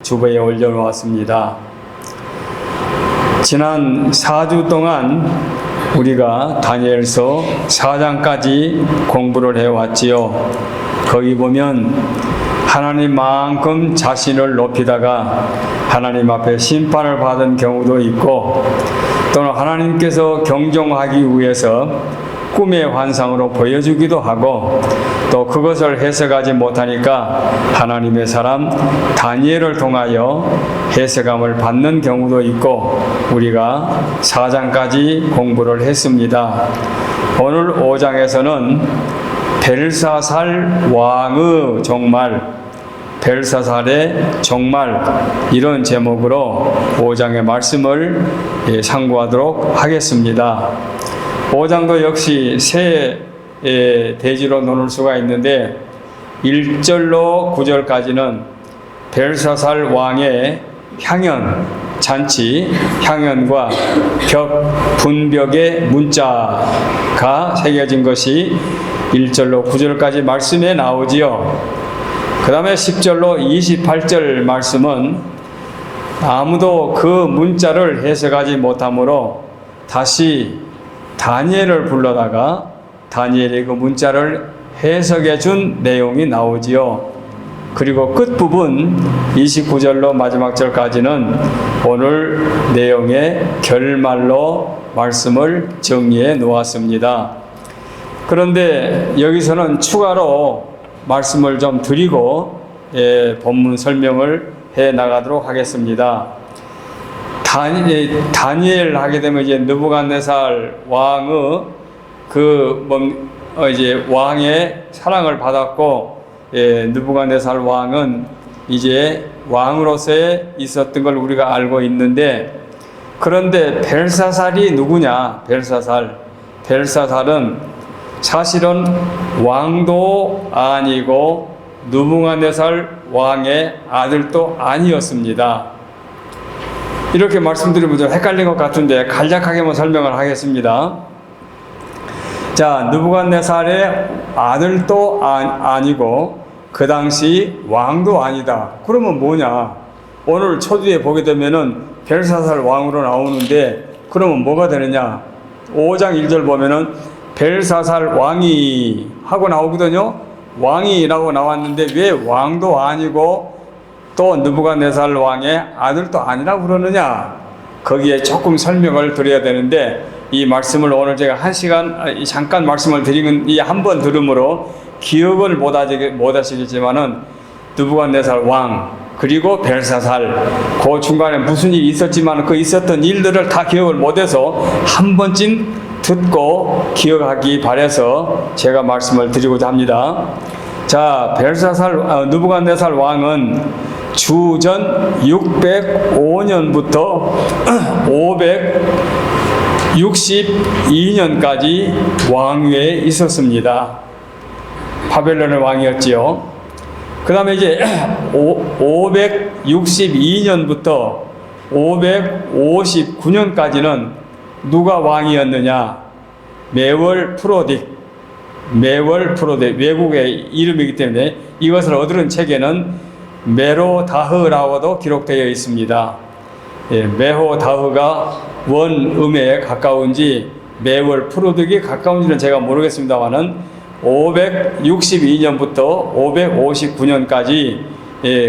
주보에 올려놓았습니다. 지난 4주 동안 우리가 다니엘서 4장까지 공부를 해왔지요. 거기 보면 하나님만큼 자신을 높이다가 하나님 앞에 심판을 받은 경우도 있고, 또는 하나님께서 경종하기 위해서 꿈의 환상으로 보여주기도 하고, 또 그것을 해석하지 못하니까 하나님의 사람 다니엘을 통하여 해석함을 받는 경우도 있고, 우리가 4장까지 공부를 했습니다. 오늘 5장에서는 벨사살 왕의 종말, 벨사살의 종말, 이런 제목으로 5장의 말씀을 상고하도록 하겠습니다. 5장도 역시 세 대지로 나눌 수가 있는데, 1절로 9절까지는 벨사살 왕의 향연, 잔치, 향연과 분벽의 문자가 새겨진 것이 1절로 9절까지 말씀에 나오지요. 그 다음에 10절로 28절 말씀은 아무도 그 문자를 해석하지 못하므로 다시 다니엘을 불러다가 다니엘이 그 문자를 해석해 준 내용이 나오지요. 그리고 끝부분 29절로 마지막 절까지는 오늘 내용의 결말로 말씀을 정리해 놓았습니다. 그런데 여기서는 추가로 말씀을 좀 드리고 본문 설명을 해 나가도록 하겠습니다. 다니엘 하게 되면 이제 느부갓네살 왕의 이제 왕의 사랑을 받았고, 느부갓네살 왕은 이제 왕으로서의 있었던 걸 우리가 알고 있는데, 그런데 벨사살이 누구냐? 벨사살은 사실은 왕도 아니고 느부갓네살 왕의 아들도 아니었습니다. 이렇게 말씀드리면 좀 헷갈린 것 같은데 간략하게만 설명을 하겠습니다. 자, 느부갓네살의 아들도 아니고 그 당시 왕도 아니다. 그러면 뭐냐? 오늘 초두에 보게 되면은 벨사살 왕으로 나오는데, 그러면 뭐가 되느냐? 5장 1절 보면은 벨사살 왕이 하고 나오거든요. 왕이라고 나왔는데 왜 왕도 아니고 또 느부갓네살 왕의 아들도 아니라고 그러느냐? 거기에 조금 설명을 드려야 되는데, 이 말씀을 오늘 제가 1시간 잠깐 말씀을 드리는 이 한 번 들음으로 기억을 못 하시겠지만은 느부갓네살 왕 그리고 벨사살, 그 중간에 무슨 일이 있었지만 그 있었던 일들을 다 기억을 못해서 한 번쯤 듣고 기억하기 바라서 제가 말씀을 드리고자 합니다. 자, 느부갓네살 왕은 주전 605년부터 562년까지 왕위에 있었습니다. 바벨론의 왕이었지요. 그 다음에 이제 562년부터 559년까지는 누가 왕이었느냐? 메월 프로딕, 외국의 이름이기 때문에 이것을 얻은 책에는 메로다흐라고도 기록되어 있습니다. 메호다흐가 원음에 가까운지 메월 프로딕이 가까운지는 제가 모르겠습니다만은 562년부터 559년까지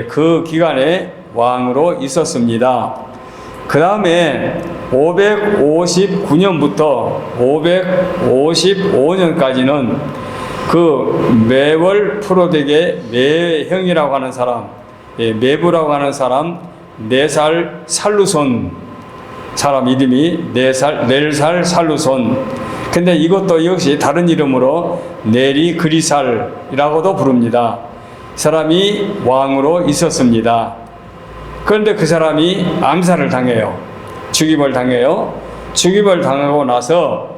그 기간에 왕으로 있었습니다. 그 다음에 559년부터 555년까지는 그 메월 프로덱의 메형이라고 하는 사람, 메부라고 하는 사람, 4살 살루손 사람 이름이 넬살 살루손. 근데 이것도 역시 다른 이름으로 네리 그리살이라고도 부릅니다. 사람이 왕으로 있었습니다. 그런데 그 사람이 암살을 당해요. 죽임을 당해요. 죽임을 당하고 나서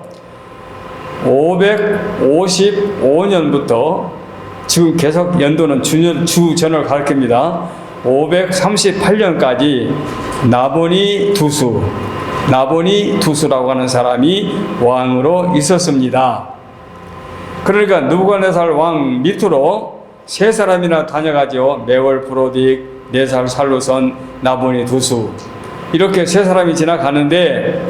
555년부터 지금 계속 연도는 주전을 가리킵니다. 538년까지 나보니 두수라고 하는 사람이 왕으로 있었습니다. 그러니까 느부갓네살 왕 밑으로 세 사람이나 다녀가죠. 메월 프로딕, 4살 살루손, 나보니 두수. 이렇게 세 사람이 지나가는데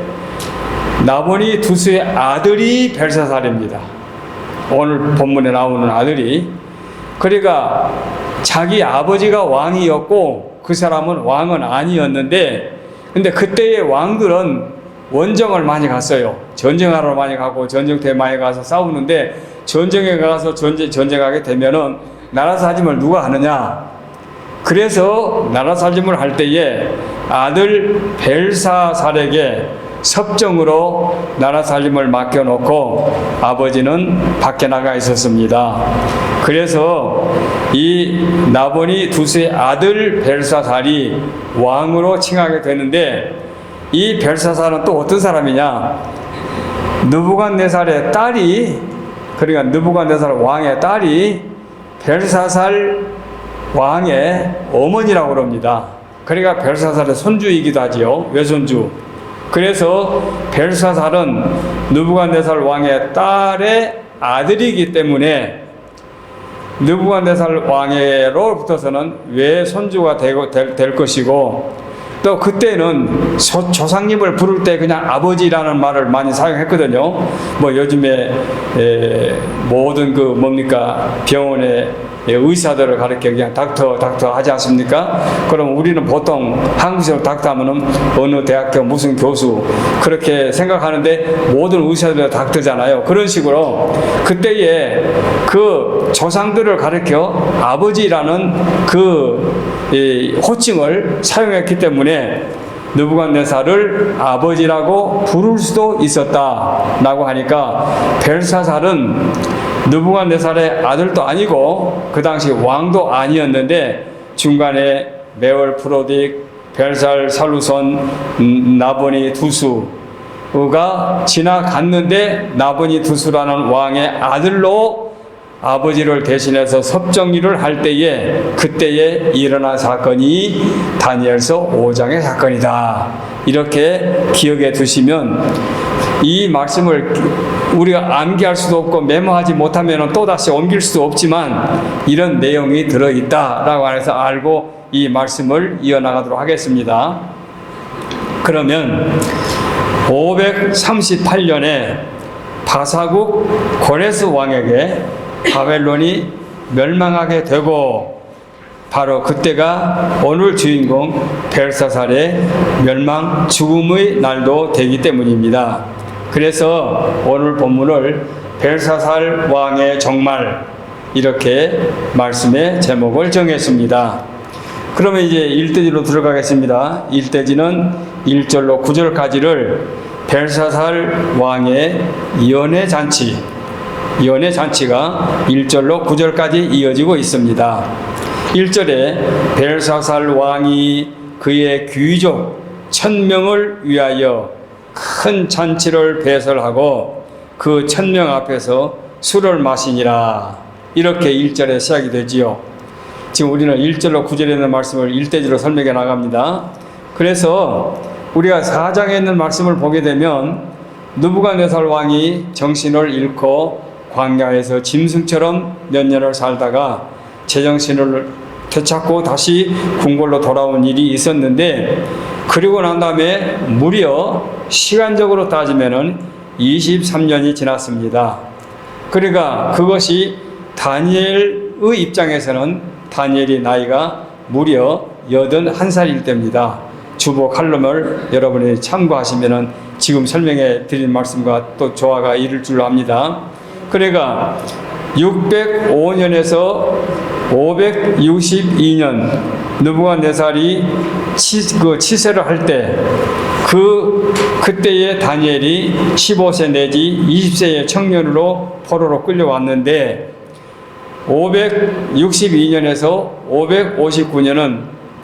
나보니 두수의 아들이 벨사살입니다. 오늘 본문에 나오는 아들이. 그러니까 자기 아버지가 왕이었고 그 사람은 왕은 아니었는데, 근데 그때의 왕들은 원정을 많이 갔어요. 전쟁하러 많이 가고 전쟁터에 많이 가서 싸우는데, 전쟁에 가서 전쟁하게 되면은 나라 살림을 누가 하느냐? 그래서 나라 살림을 할 때에 아들 벨사살에게 섭정으로 나라 살림을 맡겨놓고 아버지는 밖에 나가 있었습니다. 그래서 이 나보니 두수의 아들 벨사살이 왕으로 칭하게 되는데, 이 벨사살은 또 어떤 사람이냐? 느부갓네살의 딸이, 그러니까 느부갓네살 왕의 딸이 벨사살 왕의 어머니라고 그럽니다. 그러니까 벨사살의 손주이기도 하지요. 외손주. 그래서 벨사살은 느부갓네살 왕의 딸의 아들이기 때문에 느부갓네살 왕으로부터서는 외손주가 될 것이고, 또 그때는 조상님을 부를 때 그냥 아버지라는 말을 많이 사용했거든요. 뭐 요즘에 모든 그 뭡니까 병원에 의사들을 가르쳐 그냥 닥터 하지 않습니까? 그럼 우리는 보통 한국식으로 닥터 하면은 어느 대학교 무슨 교수 그렇게 생각하는데, 모든 의사들이 닥터잖아요. 그런 식으로 그때에 그 조상들을 가르쳐 아버지라는 그 호칭을 사용했기 때문에 느부갓네살을 아버지라고 부를 수도 있었다라고 하니까, 벨사살은 느부갓네살의 아들도 아니고 그 당시 왕도 아니었는데 중간에 메월 프로딕, 벨살 살루손, 나보니 두수가 지나갔는데, 나보니 두수라는 왕의 아들로 아버지를 대신해서 섭정일을 할 때에 그때에 일어난 사건이 다니엘서 5장의 사건이다. 이렇게 기억해 두시면 이 말씀을 우리가 암기할 수도 없고 메모하지 못하면 또다시 옮길 수도 없지만 이런 내용이 들어있다라고 해서 알고 이 말씀을 이어나가도록 하겠습니다. 그러면 538년에 바사국 고레스 왕에게 바벨론이 멸망하게 되고, 바로 그때가 오늘 주인공 벨사살의 멸망, 죽음의 날도 되기 때문입니다. 그래서 오늘 본문을 벨사살 왕의 종말, 이렇게 말씀의 제목을 정했습니다. 그러면 이제 일대지로 들어가겠습니다. 일대지는 1절로 9절까지를 벨사살 왕의 연회 잔치가 1절로 9절까지 이어지고 있습니다. 1절에 벨사살 왕이 그의 귀족 1000명을 위하여 큰 잔치를 배설하고 그 1000명 앞에서 술을 마시니라. 이렇게 1절에 시작이 되지요. 지금 우리는 1절로 9절에 있는 말씀을 1대지로 설명해 나갑니다. 그래서 우리가 4장에 있는 말씀을 보게 되면 느부갓네살 왕이 정신을 잃고 광야에서 짐승처럼 몇 년을 살다가 제정신을 되찾고 다시 궁궐로 돌아온 일이 있었는데, 그리고 난 다음에 무려 시간적으로 따지면은 23년이 지났습니다. 그러니까 그것이 다니엘의 입장에서는 다니엘이 나이가 무려 81살일 때입니다. 주보 칼럼을 여러분이 참고하시면은 지금 설명해 드린 말씀과 또 조화가 이를 줄로 압니다. 그러니까 605년에서 562년 느부갓네살이 치세를 할 때 그때의 다니엘이 15세 내지 20세의 청년으로 포로로 끌려왔는데, 562년에서 559년은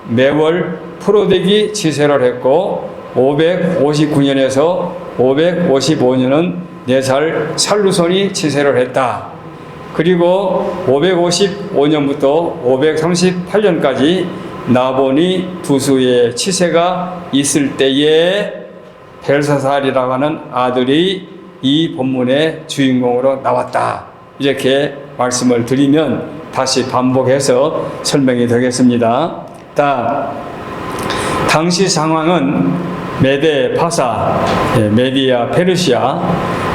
매월 프로딕이 치세를 했고, 559년에서 555년은 4살 살루손이 치세를 했다. 그리고 555년부터 538년까지 나보니 두수의 치세가 있을 때에 벨사살이라고 하는 아들이 이 본문의 주인공으로 나왔다. 이렇게 말씀을 드리면 다시 반복해서 설명이 되겠습니다. 당시 상황은 메데 파사, 메디아 페르시아,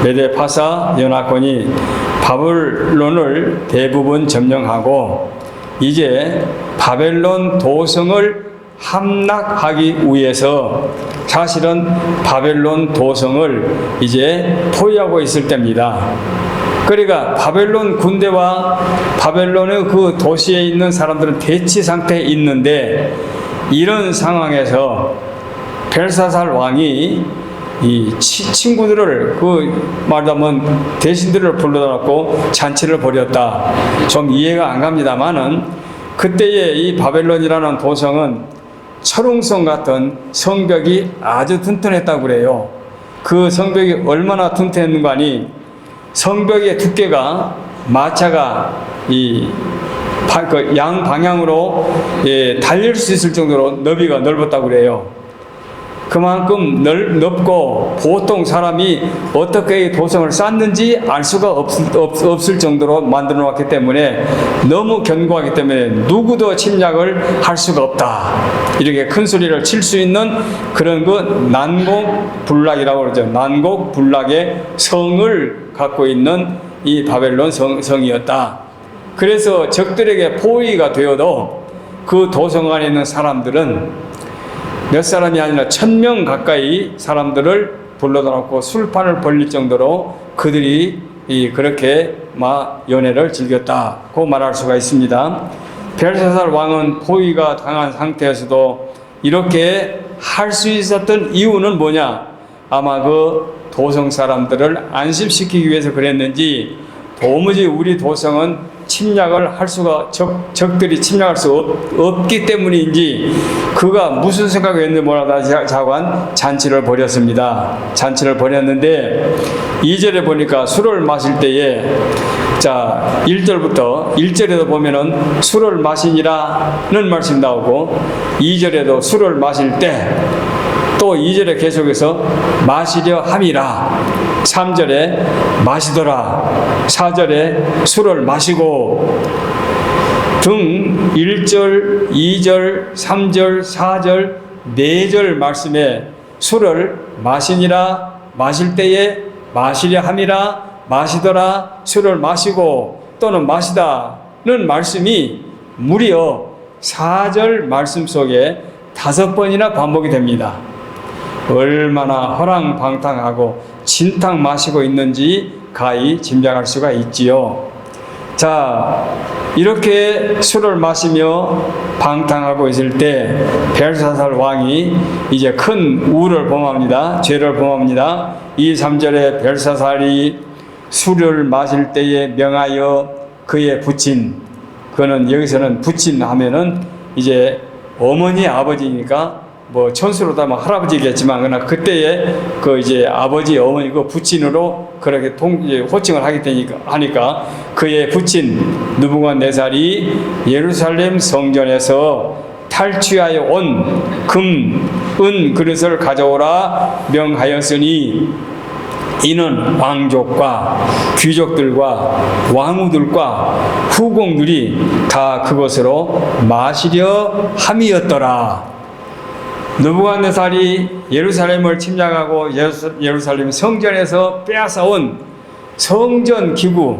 메데 파사 연합군이 바벨론을 대부분 점령하고 이제 바벨론 도성을 함락하기 위해서 사실은 바벨론 도성을 이제 포위하고 있을 때입니다. 그러니까 바벨론 군대와 바벨론의 그 도시에 있는 사람들은 대치 상태에 있는데 이런 상황에서 벨사살 왕이 이 친구들을 말하자면 대신들을 불러놓고 잔치를 벌였다. 좀 이해가 안 갑니다만은 그때의 이 바벨론이라는 도성은 철옹성 같은 성벽이 아주 튼튼했다고 그래요. 그 성벽이 얼마나 튼튼했는가 하니 성벽의 두께가 마차가 양 방향으로 달릴 수 있을 정도로 너비가 넓었다고 그래요. 그만큼 넓고 보통 사람이 어떻게 도성을 쌓는지 알 수가 없을 정도로 만들어 놨기 때문에 너무 견고하기 때문에 누구도 침략을 할 수가 없다. 이렇게 큰 소리를 칠 수 있는 그런 난곡불락이라고 그러죠. 난곡불락의 성을 갖고 있는 이 바벨론 성이었다. 그래서 적들에게 포위가 되어도 그 도성 안에 있는 사람들은 몇 사람이 아니라 1000명 가까이 사람들을 불러다 놓고 술판을 벌릴 정도로 그들이 그렇게 연애를 즐겼다고 말할 수가 있습니다. 벨사살 왕은 포위가 당한 상태에서도 이렇게 할 수 있었던 이유는 뭐냐? 아마 그 도성 사람들을 안심시키기 위해서 그랬는지 도무지 우리 도성은 침략을 할 수가 적들이 침략할 수 없기 때문인지 그가 무슨 생각이 했는지 몰라다 자관 잔치를 벌였습니다. 잔치를 벌였는데 2절에 보니까 술을 마실 때에 1절부터 1절에도 보면은 술을 마시니라는 말씀이 나오고 2절에도 술을 마실 때 또 2절에 계속해서 마시려 함이라 3절에 마시더라 4절에 술을 마시고 등 1절, 2절, 3절, 4절, 4절 말씀에 술을 마시니라 마실 때에 마시려 함이라 마시더라 술을 마시고 또는 마시다는 말씀이 무려 4절 말씀 속에 5번이나 반복이 됩니다. 얼마나 허랑방탕하고 진탕 마시고 있는지 가히 짐작할 수가 있지요. 자, 이렇게 술을 마시며 방탕하고 있을 때 벨사살 왕이 이제 큰 우를 범합니다. 죄를 범합니다. 2, 3절에 벨사살이 술을 마실 때에 명하여 그의 부친, 그는 여기서는 부친 하면은 이제 어머니 아버지니까 천수로 따면 할아버지겠지만 그러나 그때의 이제 아버지 어머니 부친으로 그렇게 호칭을 하니까 그의 부친 느부갓네살이 예루살렘 성전에서 탈취하여 온 금, 은 그릇을 가져오라 명하였으니 이는 왕족과 귀족들과 왕후들과 후공들이 다 그것으로 마시려 함이었더라. 느부갓네살이 예루살렘을 침략하고 예루살렘 성전에서 빼앗아온 성전 기구,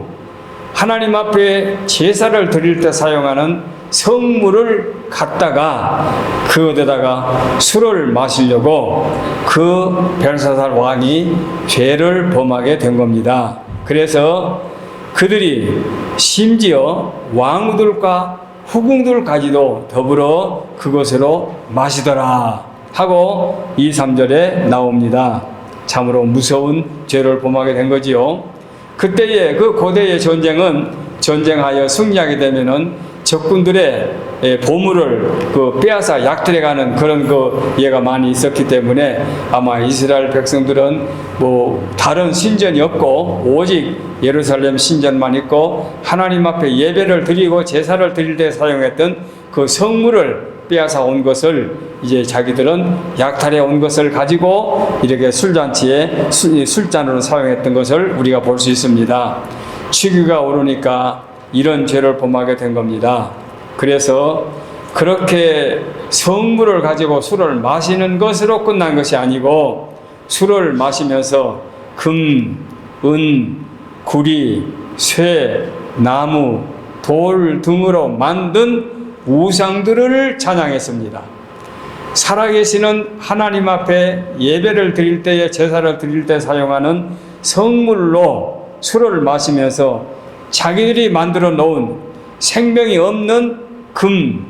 하나님 앞에 제사를 드릴 때 사용하는 성물을 갖다가 그것에다가 술을 마시려고 그 벨사살 왕이 죄를 범하게 된 겁니다. 그래서 그들이 심지어 왕후들과 후궁들까지도 더불어 그것으로 마시더라 하고 2, 3절에 나옵니다. 참으로 무서운 죄를 범하게 된 거지요. 그때의 그 고대의 전쟁은 전쟁하여 승리하게 되면은 적군들의 보물을 빼앗아 약탈해가는 그런 예가 많이 있었기 때문에 아마 이스라엘 백성들은 다른 신전이 없고 오직 예루살렘 신전만 있고 하나님 앞에 예배를 드리고 제사를 드릴 때 사용했던 그 성물을 빼앗아 온 것을 이제 자기들은 약탈해 온 것을 가지고 이렇게 술잔치에 술잔으로 사용했던 것을 우리가 볼 수 있습니다. 취기가 오르니까 이런 죄를 범하게 된 겁니다. 그래서 그렇게 성물을 가지고 술을 마시는 것으로 끝난 것이 아니고 술을 마시면서 금, 은, 구리, 쇠, 나무, 돌 등으로 만든 우상들을 찬양했습니다. 살아계시는 하나님 앞에 예배를 드릴 때에 제사를 드릴 때 사용하는 성물로 술을 마시면서 자기들이 만들어 놓은 생명이 없는 금으로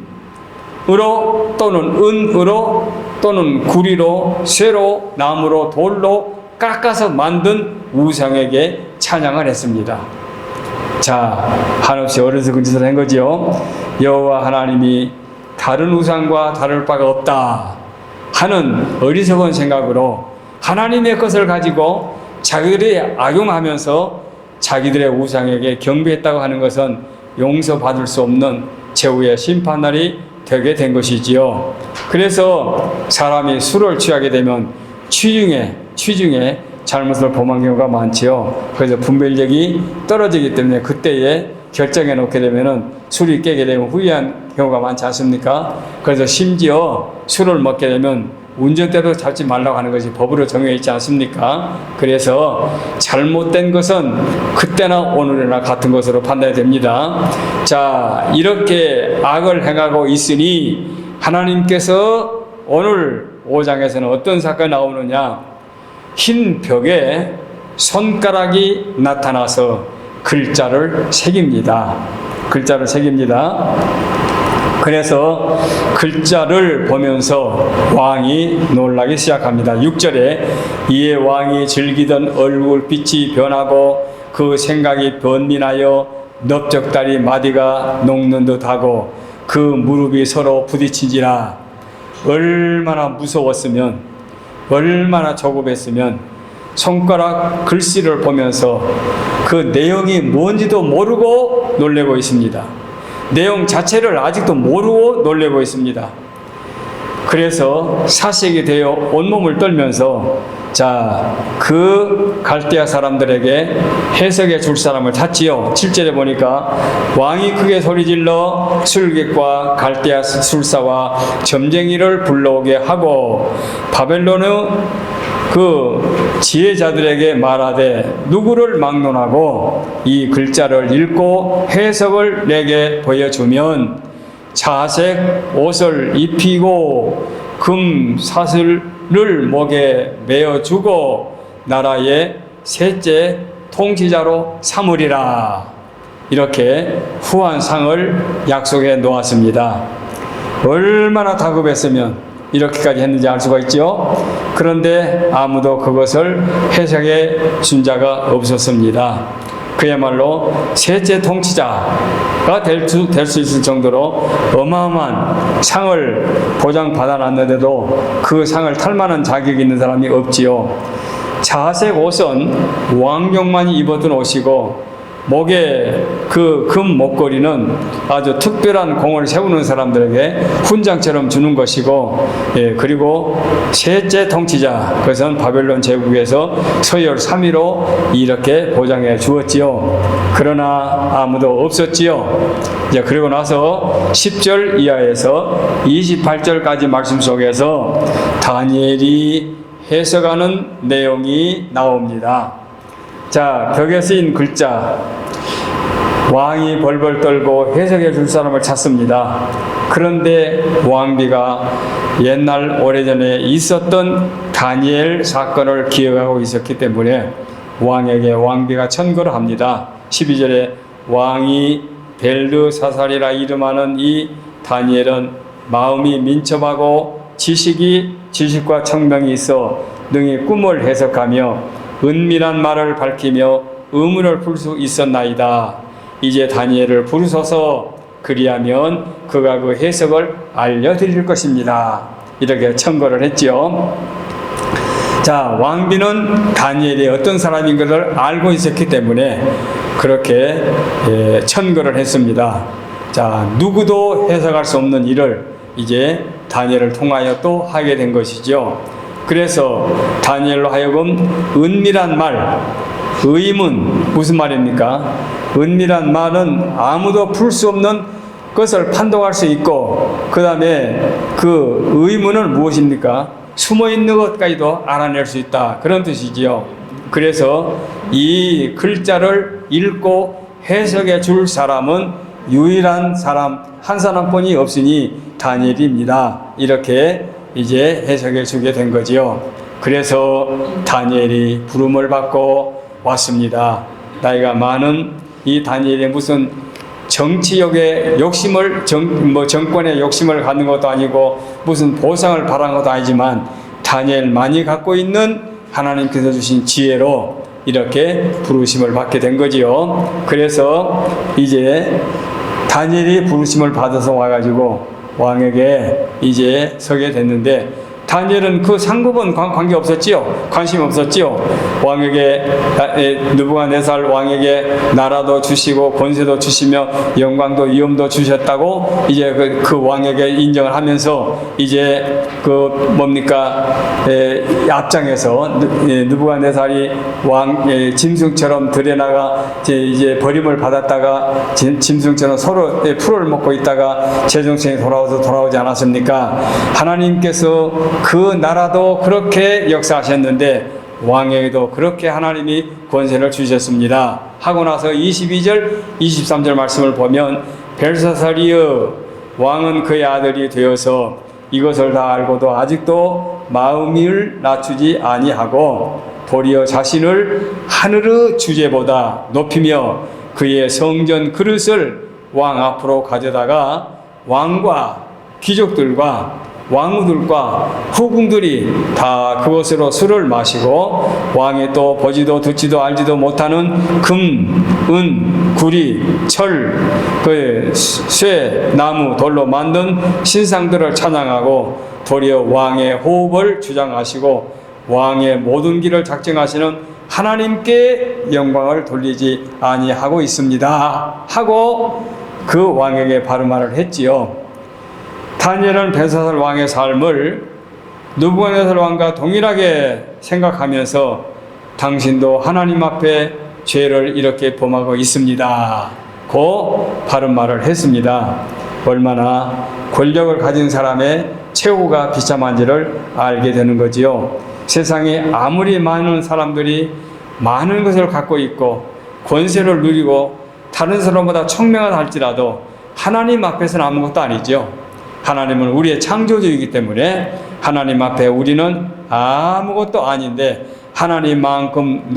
또는 은으로 또는 구리로 쇠로 나무로 돌로 깎아서 만든 우상에게 찬양을 했습니다. 자, 한없이 어려서 그 짓을 한 거지요. 여호와 하나님이 다른 우상과 다를 바가 없다 하는 어리석은 생각으로 하나님의 것을 가지고 자기들이 악용하면서 자기들의 우상에게 경배했다고 하는 것은 용서받을 수 없는 최후의 심판날이 되게 된 것이지요. 그래서 사람이 술을 취하게 되면 취중에 잘못을 범한 경우가 많지요. 그래서 분별력이 떨어지기 때문에 그때에 결정해 놓게 되면은 술이 깨게 되면 후회한 경우가 많지 않습니까? 그래서 심지어 술을 먹게 되면 운전대도 잡지 말라고 하는 것이 법으로 정해 있지 않습니까? 그래서 잘못된 것은 그때나 오늘이나 같은 것으로 판단이 됩니다. 자, 이렇게 악을 행하고 있으니 하나님께서 오늘 5장에서는 어떤 사건이 나오느냐? 흰 벽에 손가락이 나타나서 글자를 새깁니다. 글자를 새깁니다. 그래서 글자를 보면서 왕이 놀라기 시작합니다. 6절에 이에 왕이 즐기던 얼굴빛이 변하고 그 생각이 번민하여 넓적다리 마디가 녹는 듯하고 그 무릎이 서로 부딪히지라. 얼마나 무서웠으면, 얼마나 조급했으면 손가락 글씨를 보면서 그 내용이 뭔지도 모르고 놀래고 있습니다. 내용 자체를 아직도 모르고 놀래고 있습니다. 그래서 사색이 되어 온몸을 떨면서 그 갈대아 사람들에게 해석해 줄 사람을 찾지요. 7절에 보니까 왕이 크게 소리질러 술객과 갈대아 술사와 점쟁이를 불러오게 하고 바벨론의 그 지혜자들에게 말하되 누구를 막론하고 이 글자를 읽고 해석을 내게 보여주면 자색 옷을 입히고 금 사슬을 목에 메어주고 나라의 셋째 통치자로 삼으리라. 이렇게 후한 상을 약속해 놓았습니다. 얼마나 다급했으면 이렇게까지 했는지 알 수가 있죠. 그런데 아무도 그것을 해석해 준 자가 없었습니다. 그야말로 셋째 통치자가 될 수 있을 정도로 어마어마한 상을 보장받아놨는데도 그 상을 탈 만한 자격이 있는 사람이 없지요. 자색 옷은 왕족만이 입었던 옷이고 목에 그 금 목걸이는 아주 특별한 공을 세우는 사람들에게 훈장처럼 주는 것이고, 그리고 셋째 통치자, 그것은 바벨론 제국에서 서열 3위로 이렇게 보장해 주었지요. 그러나 아무도 없었지요. 이제 그리고 나서 10절 이하에서 28절까지 말씀 속에서 다니엘이 해석하는 내용이 나옵니다. 자, 벽에 쓰인 글자, 왕이 벌벌 떨고 해석해 줄 사람을 찾습니다. 그런데 왕비가 옛날 오래전에 있었던 다니엘 사건을 기억하고 있었기 때문에 왕에게 왕비가 천거를 합니다. 12절에 왕이 벨르사살이라 이름하는 이 다니엘은 마음이 민첩하고 지식과 청명이 있어 능히 꿈을 해석하며 은밀한 말을 밝히며 의문을 풀 수 있었나이다. 이제 다니엘을 부르소서. 그리하면 그가 그 해석을 알려드릴 것입니다. 이렇게 청구를 했지요. 자, 왕비는 다니엘이 어떤 사람인 것을 알고 있었기 때문에 그렇게 청구를 했습니다. 자, 누구도 해석할 수 없는 일을 이제 다니엘을 통하여 또 하게 된 것이죠. 그래서 다니엘로 하여금 은밀한 말, 의문, 무슨 말입니까? 은밀한 말은 아무도 풀 수 없는 그것을 판독할 수 있고, 그 다음에 그 의문은 무엇입니까? 숨어 있는 것까지도 알아낼 수 있다. 그런 뜻이지요. 그래서 이 글자를 읽고 해석해 줄 사람은 유일한 사람, 한 사람뿐이 없으니 다니엘입니다. 이렇게 이제 해석해 주게 된 거지요. 그래서 다니엘이 부름을 받고 왔습니다. 나이가 많은 이 다니엘이 무슨 정치욕의 욕심을, 정권의 욕심을 갖는 것도 아니고 무슨 보상을 바라는 것도 아니지만 다니엘만이 갖고 있는 하나님께서 주신 지혜로 이렇게 부르심을 받게 된 거지요. 그래서 이제 다니엘이 부르심을 받아서 와가지고 왕에게 이제 서게 됐는데, 다니엘은 그 상급은 관계 없었지요. 관심 없었지요. 왕에게, 느부갓네살 왕에게 나라도 주시고 권세도 주시며 영광도 위엄도 주셨다고 이제 그 왕에게 인정을 하면서 이제 그 뭡니까, 앞장에서 느부갓네살이 왕 짐승처럼 들여나가 이제 버림을 받았다가 짐승처럼 서로 풀을 먹고 있다가 제정신이 돌아오지 않았습니까? 하나님께서 그 나라도 그렇게 역사하셨는데 왕에게도 그렇게 하나님이 권세를 주셨습니다. 하고 나서 22절, 23절 말씀을 보면, 벨사살이여, 왕은 그의 아들이 되어서 이것을 다 알고도 아직도 마음을 낮추지 아니하고 도리어 자신을 하늘의 주제보다 높이며 그의 성전 그릇을 왕 앞으로 가져다가 왕과 귀족들과 왕후들과 후궁들이 다 그것으로 술을 마시고 왕이 또 보지도 듣지도 알지도 못하는 금, 은, 구리, 철, 쇠, 나무, 돌로 만든 신상들을 찬양하고 도리어 왕의 호흡을 주장하시고 왕의 모든 길을 작정하시는 하나님께 영광을 돌리지 아니하고 있습니다. 하고 그 왕에게 바른 말을 했지요. 다니엘은 벨사살 왕의 삶을 느부갓네살 왕과 동일하게 생각하면서 당신도 하나님 앞에 죄를 이렇게 범하고 있습니다. 고 바른 말을 했습니다. 얼마나 권력을 가진 사람의 최후가 비참한지를 알게 되는 거지요. 세상에 아무리 많은 사람들이 많은 것을 갖고 있고 권세를 누리고 다른 사람보다 청명하다 할지라도 하나님 앞에서는 아무것도 아니죠. 하나님은 우리의 창조주이기 때문에 하나님 앞에 우리는 아무것도 아닌데, 하나님만큼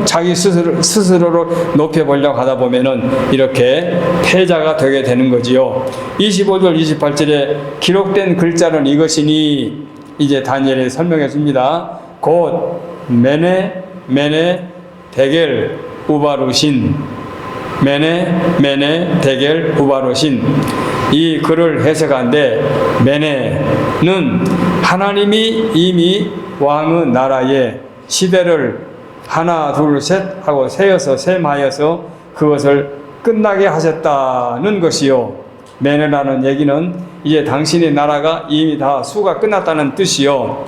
자기 스스로를 높여보려고 하다 보면은 이렇게 패자가 되게 되는 거지요. 25절, 28절에 기록된 글자는 이것이니, 이제 다니엘이 설명해 줍니다. 곧 메네, 데겔, 우바루신, 메네, 데겔, 우바루신. 이 글을 해석한데, 메네는 하나님이 이미 왕의 나라의 시대를 하나, 둘, 셋 하고 셈하여서 그것을 끝나게 하셨다는 것이요. 메네라는 얘기는 이제 당신의 나라가 이미 다 수가 끝났다는 뜻이요.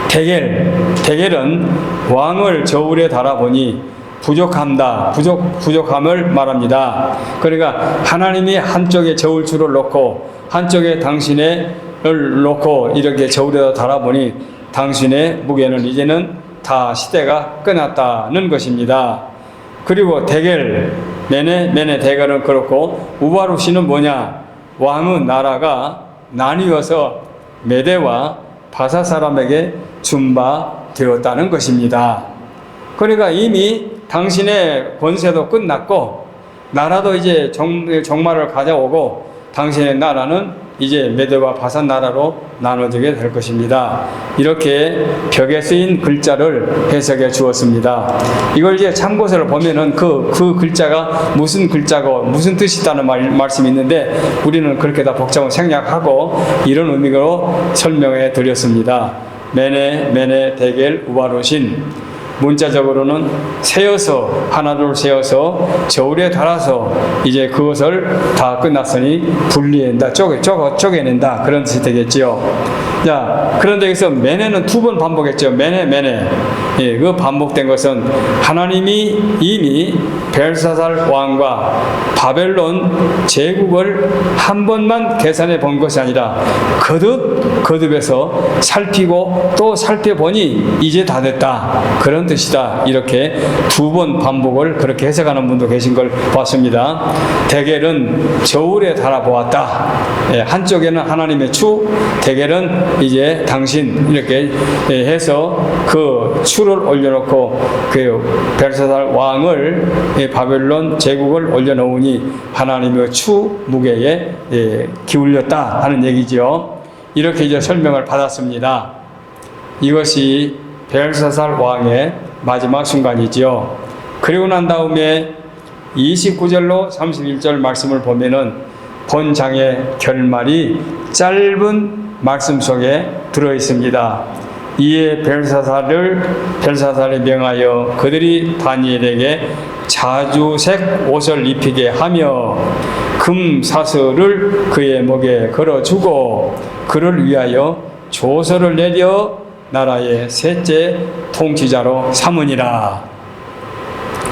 데겔은 왕을 저울에 달아보니 부족함을 말합니다. 그러니까 하나님이 한쪽에 저울추를 놓고 한쪽에 당신을 놓고 이렇게 저울에다 달아보니 당신의 무게는 이제는 다 시대가 끝났다는 것입니다. 그리고 데겔, 메네 데겔은 그렇고, 우바루시는 뭐냐? 왕의 나라가 나뉘어서 메대와 바사 사람에게 준바되었다는 것입니다. 그러니까 이미 당신의 권세도 끝났고 나라도 이제 종말을 가져오고 당신의 나라는 이제 메대와 바산 나라로 나눠지게 될 것입니다. 이렇게 벽에 쓰인 글자를 해석해 주었습니다. 이걸 이제 참고서를 보면은 그 글자가 무슨 글자고 무슨 뜻이 있다는 말씀이 있는데, 우리는 그렇게 다 복잡한 생략하고 이런 의미로 설명해 드렸습니다. 메네 데겔 우바루신. 문자적으로는 세어서 하나둘 세어서 저울에 달아서 이제 그것을 다 끝났으니 분리한다, 쪼개낸다, 그런 뜻이 되겠지요. 자, 그런데 여기서 메네는 2번 반복했죠. 메네. 예, 그 반복된 것은 하나님이 이미 벨사살 왕과 바벨론 제국을 한 번만 계산해 본 것이 아니라 거듭해서 살피고 또 살펴보니 이제 다 됐다. 그런 뜻이다. 이렇게 2번 반복을 그렇게 해석하는 분도 계신 걸 봤습니다. 대겔은 저울에 달아보았다. 예, 한쪽에는 하나님의 추, 대겔은 이제 당신 이렇게 해서 그 추를 올려놓고 그 벨사살 왕을 바벨론 제국을 올려놓으니 하나님의 추 무게에 기울였다 하는 얘기죠. 이렇게 이제 설명을 받았습니다. 이것이 벨사살 왕의 마지막 순간이지요. 그리고 난 다음에 29절로 31절 말씀을 보면은 본장의 결말이 짧은 말씀 속에 들어 있습니다. 이에 벨사살이 명하여 그들이 다니엘에게 자주색 옷을 입히게 하며 금 사슬을 그의 목에 걸어주고 그를 위하여 조서를 내려 나라의 셋째 통치자로 삼으니라.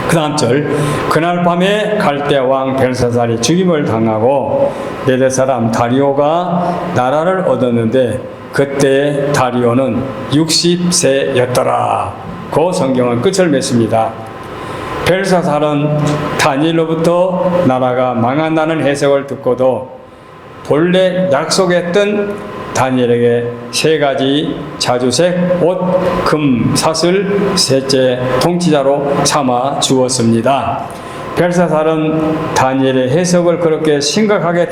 그 다음 절, 그날 밤에 갈대 왕 벨사살이 죽임을 당하고 메대 사람 다리오가 나라를 얻었는데 그때 다리오는 60세였더라. 그 성경은 끝을 맺습니다. 벨사살은 다니엘로부터 나라가 망한다는 해석을 듣고도 본래 약속했던 다니엘에게 3가지 자주색 옷, 금, 사슬, 셋째 통치자로 삼아 주었습니다. 벨사살은 다니엘의 해석을 그렇게 심각하게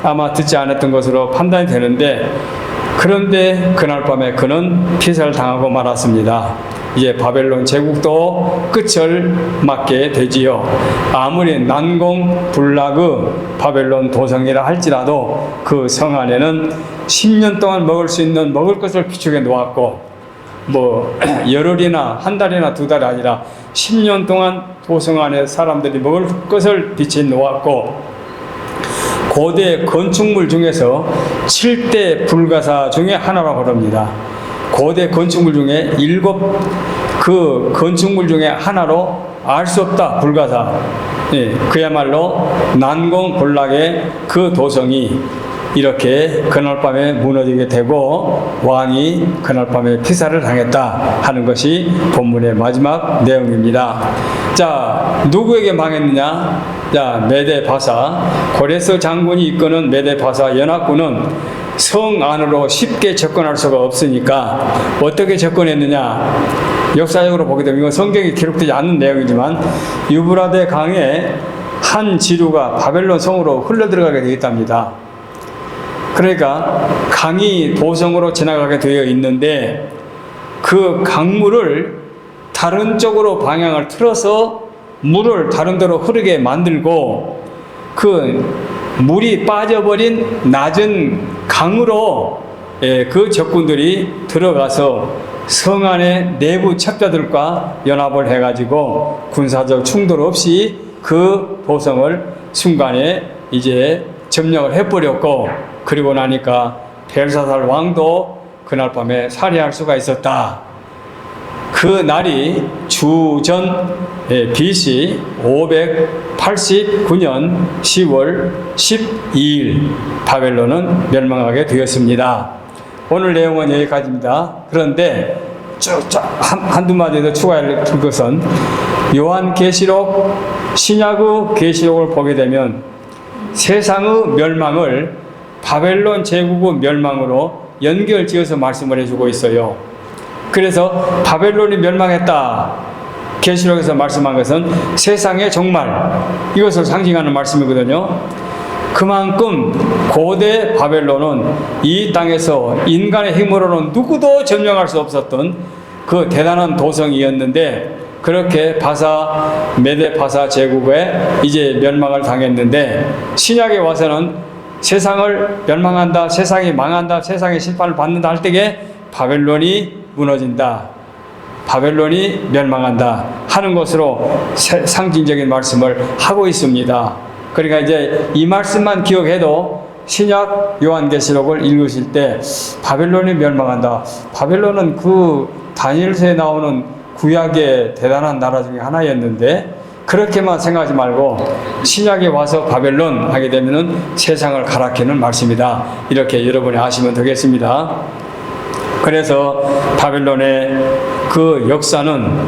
아마 듣지 않았던 것으로 판단이 되는데, 그런데 그날 밤에 그는 피살을 당하고 말았습니다. 이제 바벨론 제국도 끝을 맞게 되지요. 아무리 난공불락의 바벨론 도성이라 할지라도 그 성 안에는 10년 동안 먹을 수 있는 먹을 것을 비축해 놓았고, 열흘이나 한 달이나 2달이 아니라 10년 동안 도성 안에 사람들이 먹을 것을 비치해 놓았고, 고대 건축물 중에서 7대 불가사 중에 하나라고 합니다. 고대 건축물 중에 7 그 건축물 중에 하나로 알 수 없다 불가사. 예, 그야말로 난공불락의 그 도성이 이렇게 그날 밤에 무너지게 되고 왕이 그날 밤에 피살을 당했다 하는 것이 본문의 마지막 내용입니다. 자, 누구에게 망했느냐? 자, 메대 바사, 고레스 장군이 이끄는 메대 바사 연합군은 성 안으로 쉽게 접근할 수가 없으니까 어떻게 접근했느냐? 역사적으로 보게 되면 이건 성경에 기록되지 않는 내용이지만 유브라데 강에 한 지류가 바벨론 성으로 흘러들어가게 되어 있답니다. 그러니까 강이 도성으로 지나가게 되어 있는데 그 강물을 다른 쪽으로 방향을 틀어서 물을 다른 데로 흐르게 만들고 그 물이 빠져버린 낮은 강으로 그 적군들이 들어가서 성 안의 내부 첩자들과 연합을 해가지고 군사적 충돌 없이 그 도성을 순간에 이제 점령을 해버렸고, 그리고 나니까 벨사살 왕도 그날 밤에 살해할 수가 있었다. 그 날이 주전 BC 589년 10월 12일 바벨론은 멸망하게 되었습니다. 오늘 내용은 여기까지입니다. 그런데 한두 마디 더 추가할 것은 요한계시록, 신약의 계시록을 보게 되면 세상의 멸망을 바벨론 제국의 멸망으로 연결지어서 말씀을 해주고 있어요. 그래서 바벨론이 멸망했다, 계시록에서 말씀한 것은 세상의 종말, 이것을 상징하는 말씀이거든요. 그만큼 고대 바벨론은 이 땅에서 인간의 힘으로는 누구도 점령할 수 없었던 그 대단한 도성이었는데, 그렇게 메대 바사 제국에 이제 멸망을 당했는데, 신약에 와서는 세상을 멸망한다, 세상이 망한다, 세상의 심판을 받는다 할 때에 바벨론이 무너진다, 바벨론이 멸망한다 하는 것으로 상징적인 말씀을 하고 있습니다. 그러니까 이제 이 말씀만 기억해도 신약 요한계시록을 읽으실 때 바벨론이 멸망한다. 바벨론은 그 다니엘서에 나오는 구약의 대단한 나라 중에 하나였는데 그렇게만 생각하지 말고 신약에 와서 바벨론 하게 되면은 세상을 가라키는 말씀이다. 이렇게 여러분이 아시면 되겠습니다. 그래서 바벨론의 그 역사는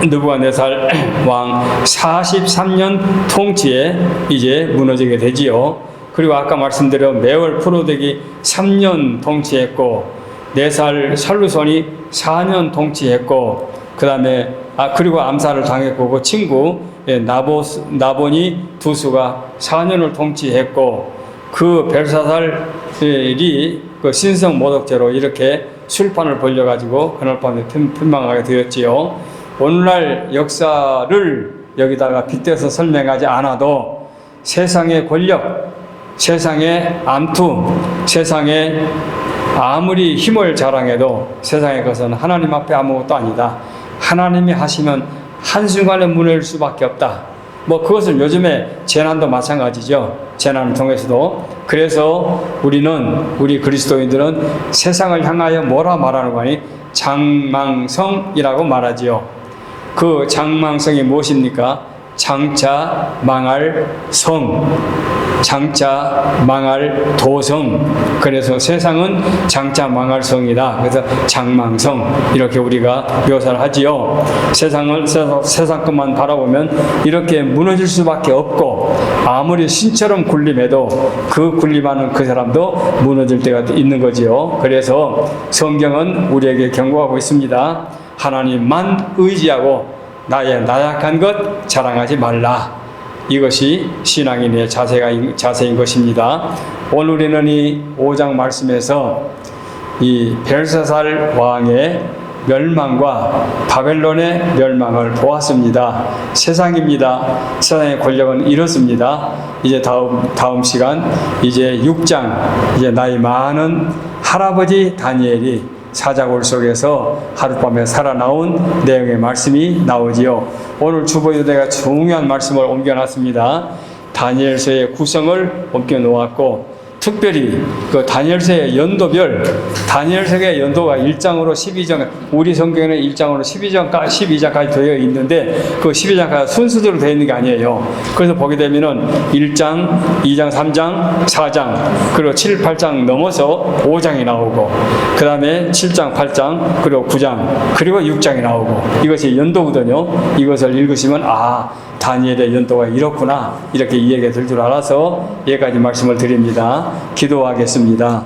느부갓네살 왕 43년 통치에 이제 무너지게 되지요. 그리고 아까 말씀드린 매월 프로덱이 3년 통치했고 4살 살루손이 4년 통치했고 그 다음에 그리고 암살을 당했고 그 친구 나본이 두수가 4년을 통치했고 그 벨사살이 그 신성 모독죄로 이렇게 술판을 벌려가지고 그날 밤에 핀망하게 되었지요. 오늘날 역사를 여기다가 빗대서 설명하지 않아도 세상의 권력, 세상의 암투, 세상에 아무리 힘을 자랑해도 세상의 것은 하나님 앞에 아무것도 아니다. 하나님이 하시면 한순간에 무너질 수밖에 없다. 그것은 요즘에 재난도 마찬가지죠. 재난을 통해서도. 그래서 우리 그리스도인들은 세상을 향하여 뭐라 말하는 거니? 장망성이라고 말하지요. 그 장망성이 무엇입니까? 장차 망할 성, 장차 망할 도성. 그래서 세상은 장차 망할 성이다. 그래서 장망성 이렇게 우리가 묘사를 하지요. 세상 것만 바라보면 이렇게 무너질 수밖에 없고 아무리 신처럼 군림해도 그 군림하는 그 사람도 무너질 때가 있는 거지요. 그래서 성경은 우리에게 경고하고 있습니다. 하나님만 의지하고 나의 나약한 것 자랑하지 말라. 이것이 신앙인의 자세인 것입니다. 오늘 우리는 이 5장 말씀에서 이 벨사살 왕의 멸망과 바벨론의 멸망을 보았습니다. 세상입니다. 세상의 권력은 이렇습니다. 이제 다음 시간 이제 6장 이제 나이 많은 할아버지 다니엘이 사자굴 속에서 하룻밤에 살아나온 내용의 말씀이 나오지요. 오늘 주보에도 내가 중요한 말씀을 옮겨놨습니다. 다니엘서의 구성을 옮겨놓았고 특별히 그 다니엘서의 연도별, 다니엘서의 연도가 1장으로 12장, 우리 성경에는 1장으로 12장까지 되어 있는데 그 12장까지 순서대로 되어 있는 게 아니에요. 그래서 보게 되면은 1장, 2장, 3장, 4장, 그리고 7, 8장 넘어서 5장이 나오고, 그 다음에 7장, 8장, 그리고 9장, 그리고 6장이 나오고, 이것이 연도거든요. 이것을 읽으시면, 다니엘의 연도가 이렇구나. 이렇게 이해가 될 줄 알아서 여기까지 말씀을 드립니다. 기도하겠습니다.